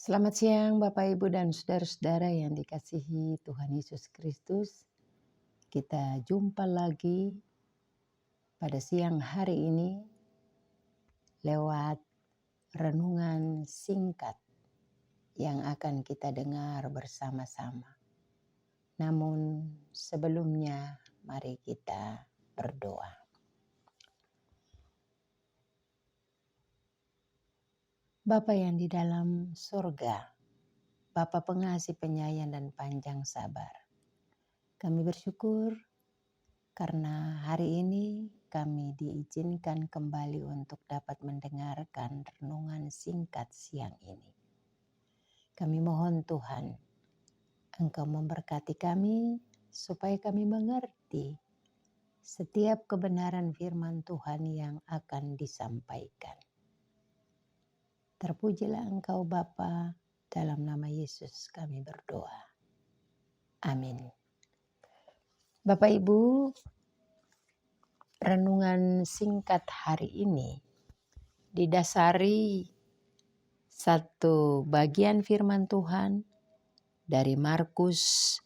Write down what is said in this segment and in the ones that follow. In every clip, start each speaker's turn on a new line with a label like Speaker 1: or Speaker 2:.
Speaker 1: Selamat siang Bapak Ibu dan saudara-saudara yang dikasihi Tuhan Yesus Kristus. Kita jumpa lagi pada siang hari ini lewat renungan singkat yang akan kita dengar bersama-sama. Namun sebelumnya mari kita berdoa. Bapa yang di dalam surga, Bapa pengasih penyayang dan panjang sabar. Kami bersyukur karena hari ini kami diizinkan kembali untuk dapat mendengarkan renungan singkat siang ini. Kami mohon Tuhan, Engkau memberkati kami supaya kami mengerti setiap kebenaran firman Tuhan yang akan disampaikan. Terpujilah Engkau Bapa, dalam nama Yesus kami berdoa. Amin. Bapak Ibu, renungan singkat hari ini didasari satu bagian firman Tuhan dari Markus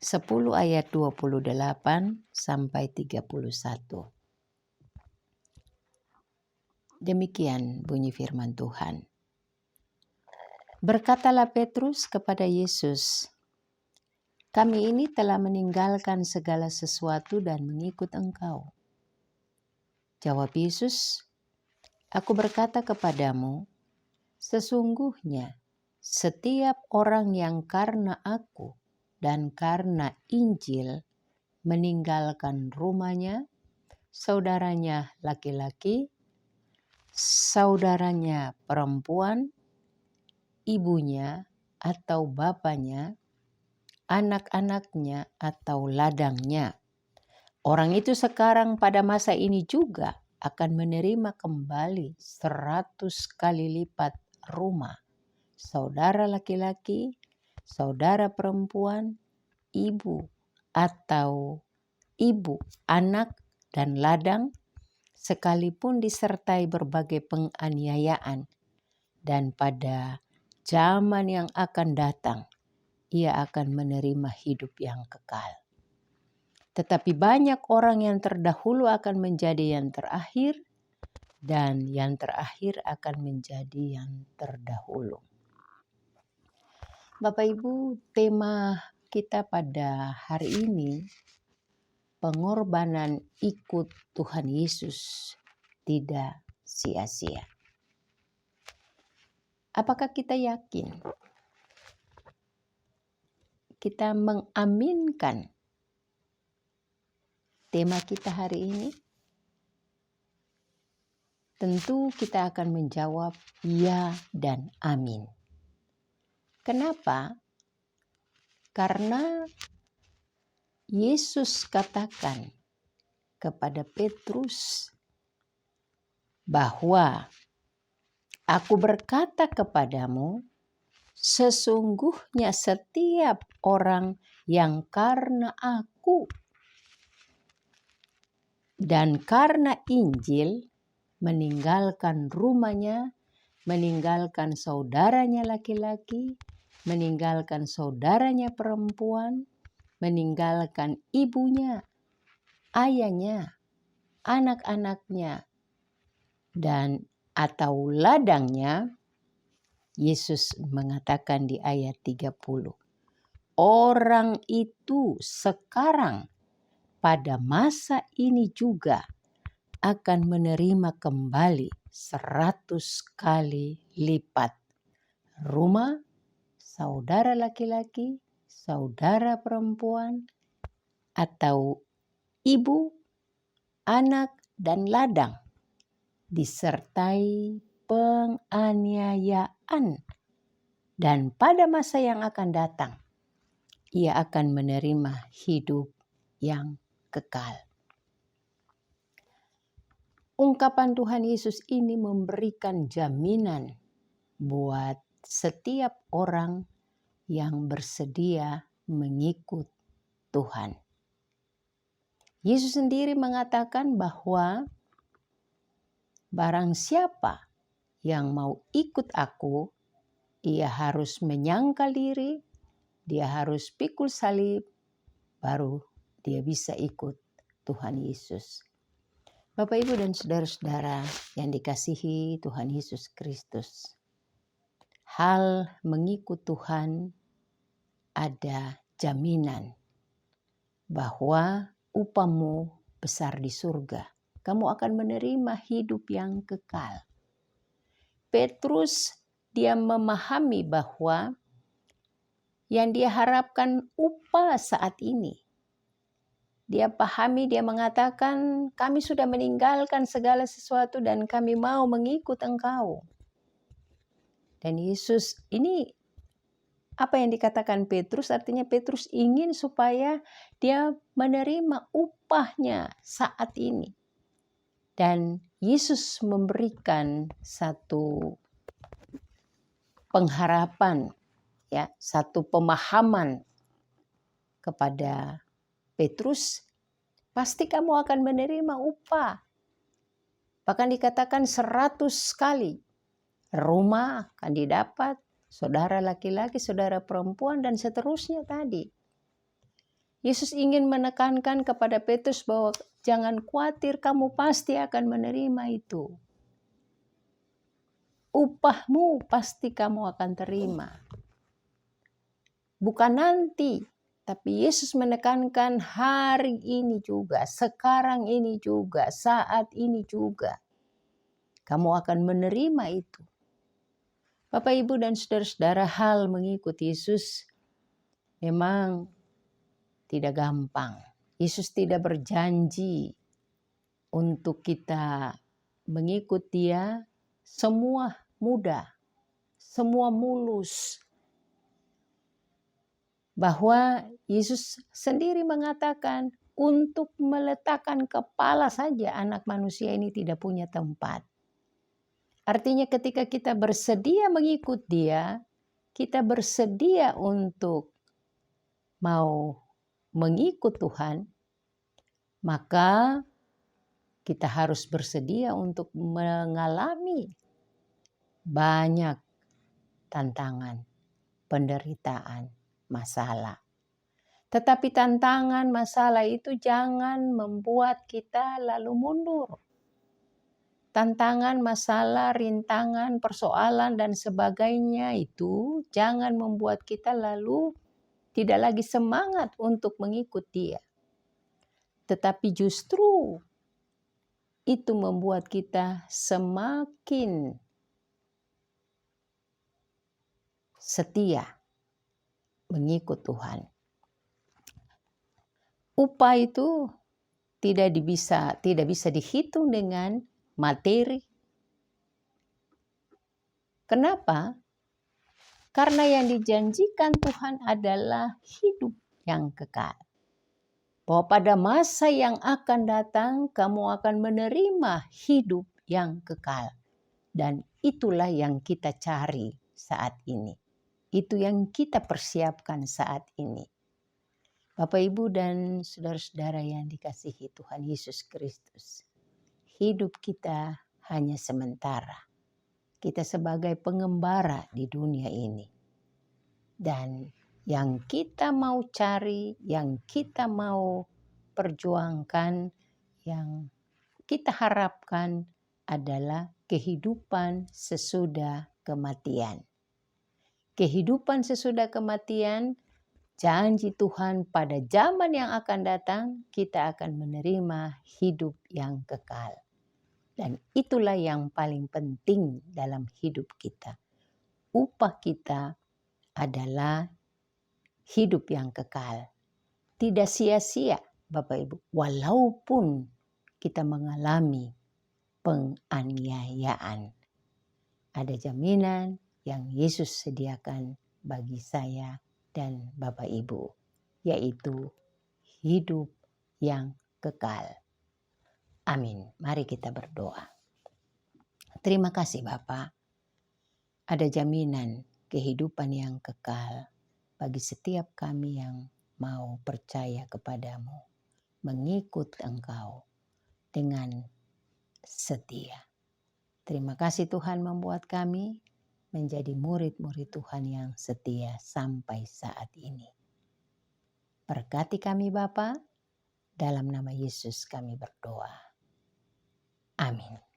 Speaker 1: 10 ayat 28 sampai 31. Demikian bunyi firman Tuhan. Berkatalah Petrus kepada Yesus, "Kami ini telah meninggalkan segala sesuatu dan mengikut Engkau." Jawab Yesus, "Aku berkata kepadamu, sesungguhnya setiap orang yang karena aku dan karena Injil meninggalkan rumahnya, saudaranya laki-laki, saudaranya perempuan, ibunya atau bapaknya, anak-anaknya atau ladangnya. Orang itu sekarang pada masa ini juga akan menerima kembali 100 kali lipat rumah, saudara laki-laki, saudara perempuan, ibu atau ibu, anak dan ladang, sekalipun disertai berbagai penganiayaan. Dan pada zaman yang akan datang, ia akan menerima hidup yang kekal. Tetapi banyak orang yang terdahulu akan menjadi yang terakhir, dan yang terakhir akan menjadi yang terdahulu." Bapak Ibu, tema kita pada hari ini, pengorbanan ikut Tuhan Yesus tidak sia-sia. Apakah kita yakin? Kita mengaminkan tema kita hari ini? Tentu kita akan menjawab ya dan amin. Kenapa? Karena Yesus katakan kepada Petrus bahwa aku berkata kepadamu, sesungguhnya setiap orang yang karena aku dan karena Injil meninggalkan rumahnya, meninggalkan saudaranya laki-laki, meninggalkan saudaranya perempuan, meninggalkan ibunya, ayahnya, anak-anaknya, dan atau ladangnya. Yesus mengatakan di ayat 30, orang itu sekarang pada masa ini juga akan menerima kembali 100 kali lipat rumah, saudara laki-laki, saudara perempuan, atau ibu, anak, dan ladang, disertai penganiayaan. Dan pada masa yang akan datang, ia akan menerima hidup yang kekal. Ungkapan Tuhan Yesus ini memberikan jaminan buat setiap orang yang bersedia mengikut Tuhan. Yesus sendiri mengatakan bahwa barang siapa yang mau ikut aku, ia harus menyangkal diri, dia harus pikul salib, baru dia bisa ikut Tuhan Yesus. Bapak, Ibu, dan saudara-saudara yang dikasihi Tuhan Yesus Kristus. Hal mengikut Tuhan ada jaminan bahwa upahmu besar di surga. Kamu akan menerima hidup yang kekal. Petrus dia memahami bahwa yang dia harapkan upah saat ini. Dia pahami, dia mengatakan, kami sudah meninggalkan segala sesuatu dan kami mau mengikut Engkau. Dan Yesus ini apa yang dikatakan Petrus, artinya Petrus ingin supaya dia menerima upahnya saat ini. Dan Yesus memberikan satu pengharapan, ya, satu pemahaman kepada Petrus, pasti kamu akan menerima upah. Bahkan dikatakan 100 kali. Rumah akan didapat, saudara laki-laki, saudara perempuan, dan seterusnya tadi. Yesus ingin menekankan kepada Petrus bahwa jangan khawatir, kamu pasti akan menerima itu. Upahmu pasti kamu akan terima. Bukan nanti, tapi Yesus menekankan hari ini juga, sekarang ini juga, saat ini juga. Kamu akan menerima itu. Bapak, Ibu, dan saudara-saudara, hal mengikut Yesus memang tidak gampang. Yesus tidak berjanji untuk kita mengikut Dia semua mudah, semua mulus. Bahwa Yesus sendiri mengatakan untuk meletakkan kepala saja anak manusia ini tidak punya tempat. Artinya ketika kita bersedia mengikut Dia, kita bersedia untuk mau mengikut Tuhan, maka kita harus bersedia untuk mengalami banyak tantangan, penderitaan, masalah. Tetapi tantangan, masalah itu jangan membuat kita lalu mundur. Tantangan, masalah, rintangan, persoalan, dan sebagainya itu jangan membuat kita lalu tidak lagi semangat untuk mengikut Dia. Tetapi justru itu membuat kita semakin setia mengikut Tuhan. Upah itu tidak bisa dihitung dengan materi. Kenapa? Karena yang dijanjikan Tuhan adalah hidup yang kekal. Bahwa pada masa yang akan datang kamu akan menerima hidup yang kekal. Dan itulah yang kita cari saat ini. Itu yang kita persiapkan saat ini. Bapak, Ibu, dan saudara-saudara yang dikasihi Tuhan Yesus Kristus. Hidup kita hanya sementara. Kita sebagai pengembara di dunia ini. Dan yang kita mau cari, yang kita mau perjuangkan, yang kita harapkan adalah kehidupan sesudah kematian. Kehidupan sesudah kematian, janji Tuhan pada zaman yang akan datang, kita akan menerima hidup yang kekal. Dan itulah yang paling penting dalam hidup kita. Upah kita adalah hidup yang kekal. Tidak sia-sia, Bapak Ibu, walaupun kita mengalami penganiayaan. Ada jaminan yang Yesus sediakan bagi saya dan Bapak Ibu, yaitu hidup yang kekal. Amin. Mari kita berdoa. Terima kasih Bapa. Ada jaminan kehidupan yang kekal bagi setiap kami yang mau percaya kepadamu, mengikut Engkau dengan setia. Terima kasih Tuhan membuat kami menjadi murid-murid Tuhan yang setia sampai saat ini. Berkati kami Bapa, dalam nama Yesus kami berdoa. Amin.